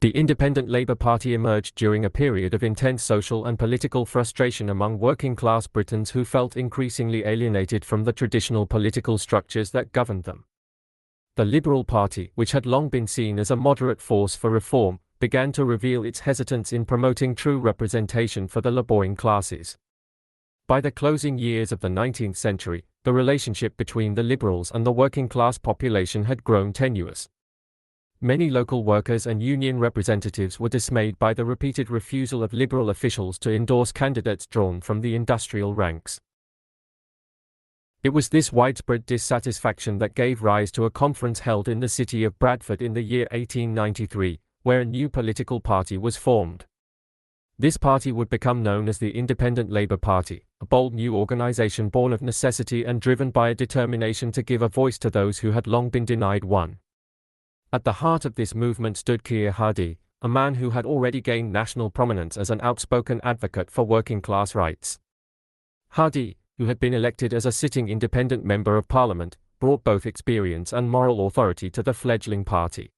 The Independent Labour Party emerged during a period of intense social and political frustration among working-class Britons who felt increasingly alienated from the traditional political structures that governed them. The Liberal Party, which had long been seen as a moderate force for reform, began to reveal its hesitance in promoting true representation for the laboring classes. By the closing years of the 19th century, the relationship between the Liberals and the working-class population had grown tenuous. Many local workers and union representatives were dismayed by the repeated refusal of Liberal officials to endorse candidates drawn from the industrial ranks. It was this widespread dissatisfaction that gave rise to a conference held in the city of Bradford in the year 1893, where a new political party was formed. This party would become known as the Independent Labour Party, a bold new organisation born of necessity and driven by a determination to give a voice to those who had long been denied one. At the heart of this movement stood Keir Hardie, a man who had already gained national prominence as an outspoken advocate for working-class rights. Hardie, who had been elected as a sitting independent member of Parliament, brought both experience and moral authority to the fledgling party.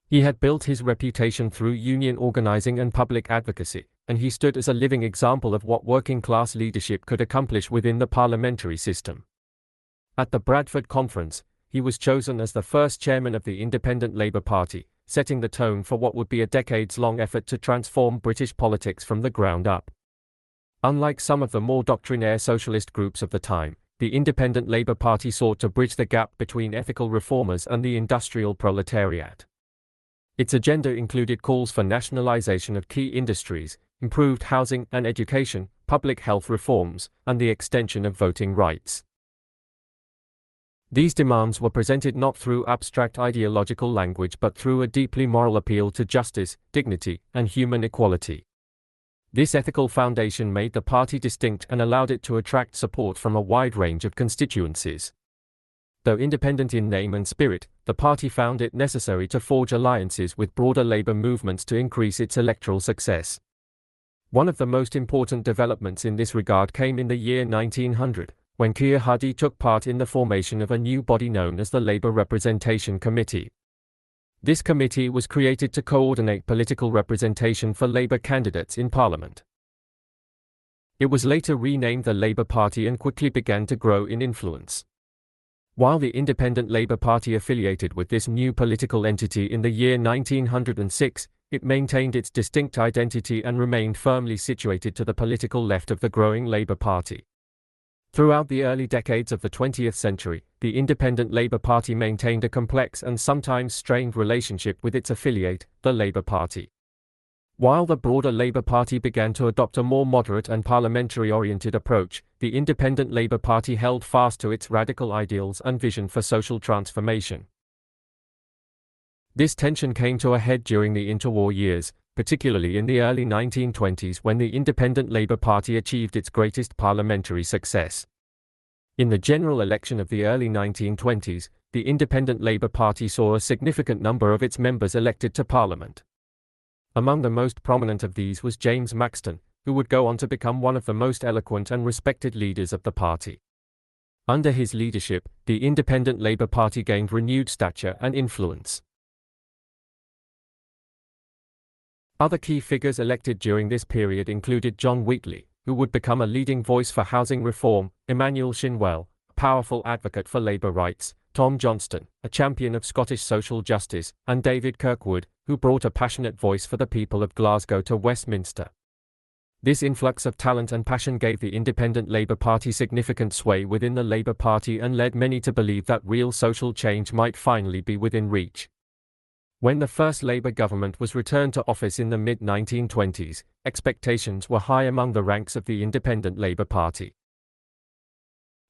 He had built his reputation through union organising and public advocacy, and he stood as a living example of what working-class leadership could accomplish within the parliamentary system. At the Bradford Conference, he was chosen as the first chairman of the Independent Labour Party, setting the tone for what would be a decades-long effort to transform British politics from the ground up. Unlike some of the more doctrinaire socialist groups of the time, the Independent Labour Party sought to bridge the gap between ethical reformers and the industrial proletariat. Its agenda included calls for nationalisation of key industries, improved housing and education, public health reforms, and the extension of voting rights. These demands were presented not through abstract ideological language but through a deeply moral appeal to justice, dignity, and human equality. This ethical foundation made the party distinct and allowed it to attract support from a wide range of constituencies. Though independent in name and spirit, the party found it necessary to forge alliances with broader labour movements to increase its electoral success. One of the most important developments in this regard came in the year 1900. When Keir Hardie took part in the formation of a new body known as the Labour Representation Committee. This committee was created to coordinate political representation for Labour candidates in Parliament. It was later renamed the Labour Party and quickly began to grow in influence. While the Independent Labour Party affiliated with this new political entity in the year 1906, it maintained its distinct identity and remained firmly situated to the political left of the growing Labour Party. Throughout the early decades of the 20th century, the Independent Labour Party maintained a complex and sometimes strained relationship with its affiliate, the Labour Party. While the broader Labour Party began to adopt a more moderate and parliamentary-oriented approach, the Independent Labour Party held fast to its radical ideals and vision for social transformation. This tension came to a head during the interwar years, particularly in the early 1920s when the Independent Labour Party achieved its greatest parliamentary success. In the general election of the early 1920s, the Independent Labour Party saw a significant number of its members elected to Parliament. Among the most prominent of these was James Maxton, who would go on to become one of the most eloquent and respected leaders of the party. Under his leadership, the Independent Labour Party gained renewed stature and influence. Other key figures elected during this period included John Wheatley, who would become a leading voice for housing reform, Emmanuel Shinwell, a powerful advocate for labour rights, Tom Johnston, a champion of Scottish social justice, and David Kirkwood, who brought a passionate voice for the people of Glasgow to Westminster. This influx of talent and passion gave the Independent Labour Party significant sway within the Labour Party and led many to believe that real social change might finally be within reach. When the first Labour government was returned to office in the mid-1920s, expectations were high among the ranks of the Independent Labour Party.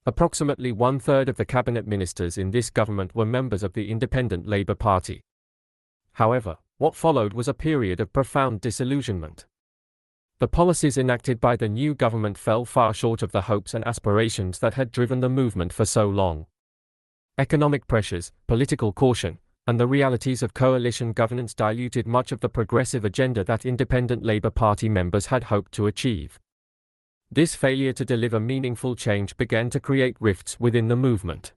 Approximately one-third of the cabinet ministers in this government were members of the Independent Labour Party. However, what followed was a period of profound disillusionment. The policies enacted by the new government fell far short of the hopes and aspirations that had driven the movement for so long. Economic pressures, political caution, and the realities of coalition governance diluted much of the progressive agenda that Independent Labour Party members had hoped to achieve. This failure to deliver meaningful change began to create rifts within the movement.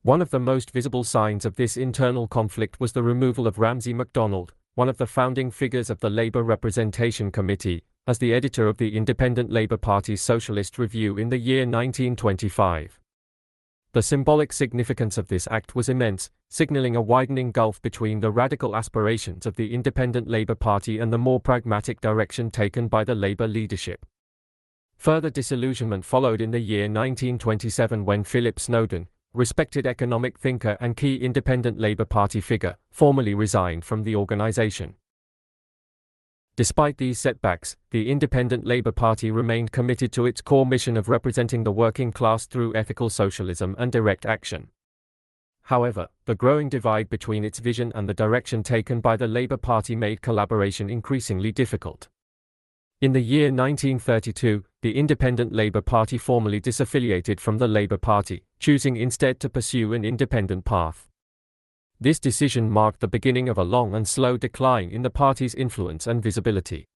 One of the most visible signs of this internal conflict was the removal of Ramsay MacDonald, one of the founding figures of the Labour Representation Committee, as the editor of the Independent Labour Party's Socialist Review in the year 1925. The symbolic significance of this act was immense, signalling a widening gulf between the radical aspirations of the Independent Labour Party and the more pragmatic direction taken by the Labour leadership. Further disillusionment followed in the year 1927 when Philip Snowden, respected economic thinker and key Independent Labour Party figure, formally resigned from the organisation. Despite these setbacks, the Independent Labour Party remained committed to its core mission of representing the working class through ethical socialism and direct action. However, the growing divide between its vision and the direction taken by the Labour Party made collaboration increasingly difficult. In the year 1932, the Independent Labour Party formally disaffiliated from the Labour Party, choosing instead to pursue an independent path. This decision marked the beginning of a long and slow decline in the party's influence and visibility.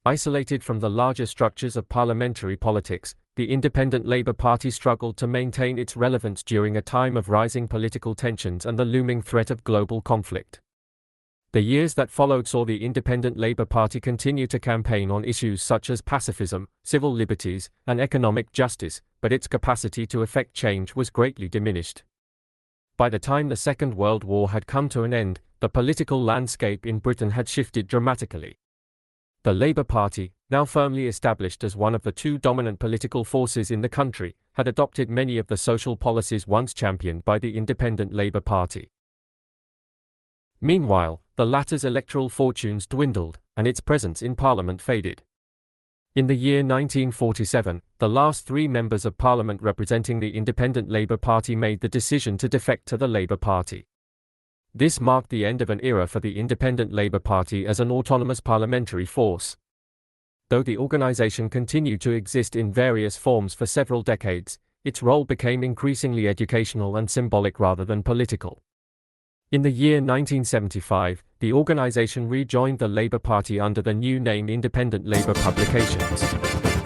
Isolated from the larger structures of parliamentary politics, the Independent Labour Party struggled to maintain its relevance during a time of rising political tensions and the looming threat of global conflict. The years that followed saw the Independent Labour Party continue to campaign on issues such as pacifism, civil liberties, and economic justice, but its capacity to effect change was greatly diminished. By the time the Second World War had come to an end, the political landscape in Britain had shifted dramatically. The Labour Party, now firmly established as one of the two dominant political forces in the country, had adopted many of the social policies once championed by the Independent Labour Party. Meanwhile, the latter's electoral fortunes dwindled, and its presence in Parliament faded. In the year 1947, the last three members of Parliament representing the Independent Labour Party made the decision to defect to the Labour Party. This marked the end of an era for the Independent Labour Party as an autonomous parliamentary force. Though the organisation continued to exist in various forms for several decades, its role became increasingly educational and symbolic rather than political. In the year 1975, the organisation rejoined the Labour Party under the new name Independent Labour Publications.